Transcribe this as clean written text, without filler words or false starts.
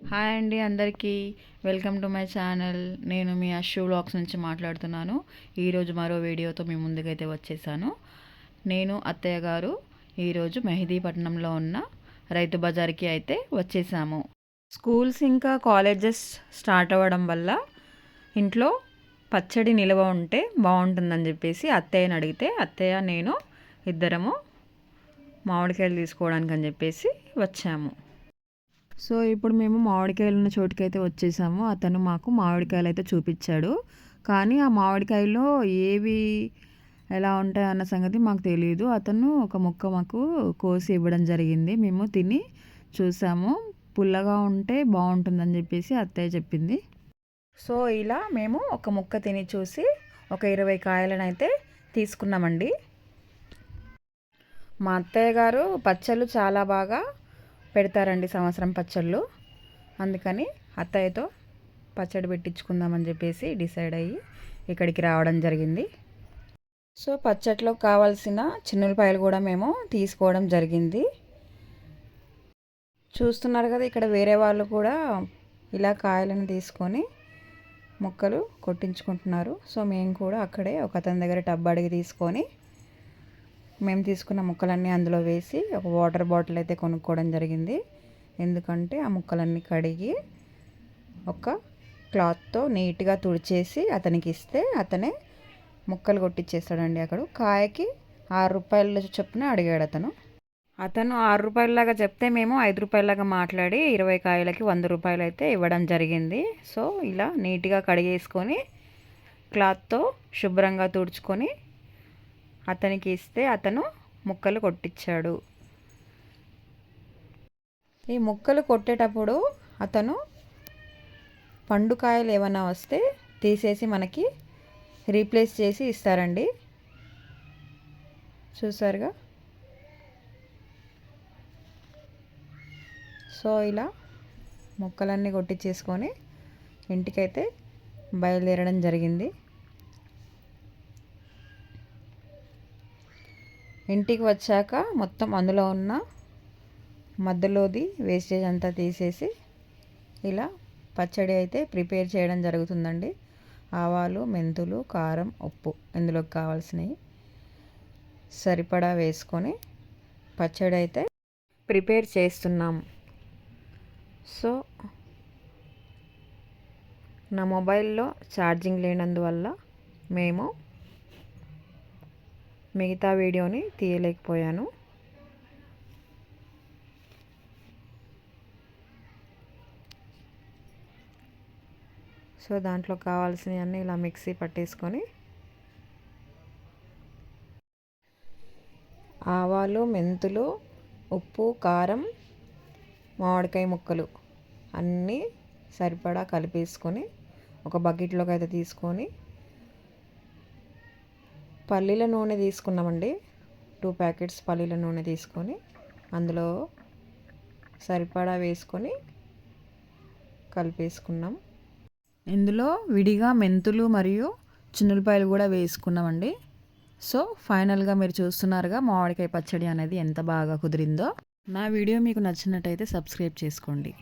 Hi అండి అందరికీ, welcome to my channel. నేను మీ అషు వ్లాగ్స్ నుంచి మాట్లాడుతున్నాను. ఈరోజు మరో వీడియోతో మీ ముందుకైతే వచ్చేసాను. నేను అత్తయ్య గారు ఈరోజు మెహదీపట్నంలో ఉన్న రైతు బజార్కి అయితే వచ్చేసాము. స్కూల్స్ ఇంకా కాలేజెస్ స్టార్ట్ అవ్వడం వల్ల ఇంట్లో పచ్చడి నిల్వ ఉంటే బాగుంటుందని చెప్పేసి అత్తయ్యని అడిగితే అత్తయ్య నేను ఇద్దరము మామిడికాయలు తీసుకోవడానికి అని చెప్పేసి వచ్చాము. సో ఇప్పుడు మేము మామిడికాయలు ఉన్న చోటుకైతే వచ్చేసాము. అతను మాకు మామిడికాయలు అయితే చూపించాడు. కానీ ఆ మామిడికాయలో ఏవి ఎలా ఉంటాయి అన్న సంగతి మాకు తెలియదు. అతను ఒక ముక్క మాకు కోసి ఇవ్వడం జరిగింది. మేము తిని చూసాము. పుల్లగా ఉంటే బాగుంటుందని చెప్పేసి అత్తయ్య చెప్పింది. సో ఇలా మేము ఒక ముక్క తిని చూసి ఒక 20 కాయలను అయితే తీసుకున్నామండి. మా అత్తయ్య గారు పచ్చళ్ళు చాలా బాగా పెడతారండి, సంవత్సరం పచ్చళ్ళు. అందుకని అత్తయ్యతో పచ్చడి పెట్టించుకుందామని చెప్పేసి డిసైడ్ అయ్యి ఇక్కడికి రావడం జరిగింది. సో పచ్చట్లో కావాల్సిన చిన్నులపాయలు కూడా మేము తీసుకోవడం జరిగింది. చూస్తున్నారు కదా, ఇక్కడ వేరే వాళ్ళు కూడా ఇలా కాయలను తీసుకొని ముక్కలు కొట్టించుకుంటున్నారు. సో మేము కూడా అక్కడే ఒక అతని దగ్గర టబ్ అడిగి తీసుకొని మేము తీసుకున్న ముక్కలన్నీ అందులో వేసి ఒక వాటర్ బాటిల్ అయితే కొనుక్కోవడం జరిగింది. ఎందుకంటే ఆ ముక్కలన్నీ కడిగి ఒక క్లాత్తో నీట్గా తుడిచేసి అతనికి ఇస్తే అతనే ముక్కలు కొట్టించేస్తాడండి. అక్కడ కాయకి 6 రూపాయల చొప్పున అడిగాడు అతను. 6 రూపాయలలాగా చెప్తే మేము 5 రూపాయలలాగా మాట్లాడి 20 కాయలకి 100 రూపాయలు అయితే ఇవ్వడం జరిగింది. సో ఇలా నీట్గా కడిగేసుకొని క్లాత్తో శుభ్రంగా తుడుచుకొని అతనికి ఇస్తే అతను ముక్కలు కొట్టించాడు. ఈ ముక్కలు కొట్టేటప్పుడు అతను పండుకాయలు ఏమైనా వస్తే తీసేసి మనకి రీప్లేస్ చేసి ఇస్తారండి. చూసారుగా. సో ఇలా ముక్కలన్నీ కొట్టించేసుకొని ఇంటికైతే బయలుదేరడం జరిగింది. ఇంటికి వచ్చాక మొత్తం అందులో ఉన్న మధ్యలోది వేస్టేజ్ అంతా తీసేసి ఇలా పచ్చడి అయితే ప్రిపేర్ చేయడం జరుగుతుందండి. ఆవాలు, మెంతులు, కారం, ఉప్పు ఇందులోకి కావాల్సినవి సరిపడా వేసుకొని పచ్చడి అయితే ప్రిపేర్ చేస్తున్నాం. సో నా మొబైల్లో ఛార్జింగ్ లేనందువల్ల మేము మిగతా వీడియోని తీయలేకపోయాను. సో దాంట్లో కావాల్సినవన్నీ ఇలా మిక్సీ పట్టేసుకొని ఆవాలు, మెంతులు, ఉప్పు, కారం, మామిడికాయ ముక్కలు అన్నీ సరిపడా కలిపేసుకొని ఒక బకెట్లోకి అయితే తీసుకొని పల్లీల నూనె తీసుకున్నామండి. 2 ప్యాకెట్స్ పల్లీల నూనె తీసుకొని అందులో సరిపడా వేసుకొని కలిపేసుకున్నాం. ఇందులో విడిగా మెంతులు మరియు చిన్నులపాయలు కూడా వేసుకున్నామండి. సో ఫైనల్గా మీరు చూస్తున్నారుగా మామిడికాయ పచ్చడి అనేది ఎంత బాగా కుదిరిందో. నా వీడియో మీకు నచ్చినట్టయితే సబ్స్క్రైబ్ చేసుకోండి.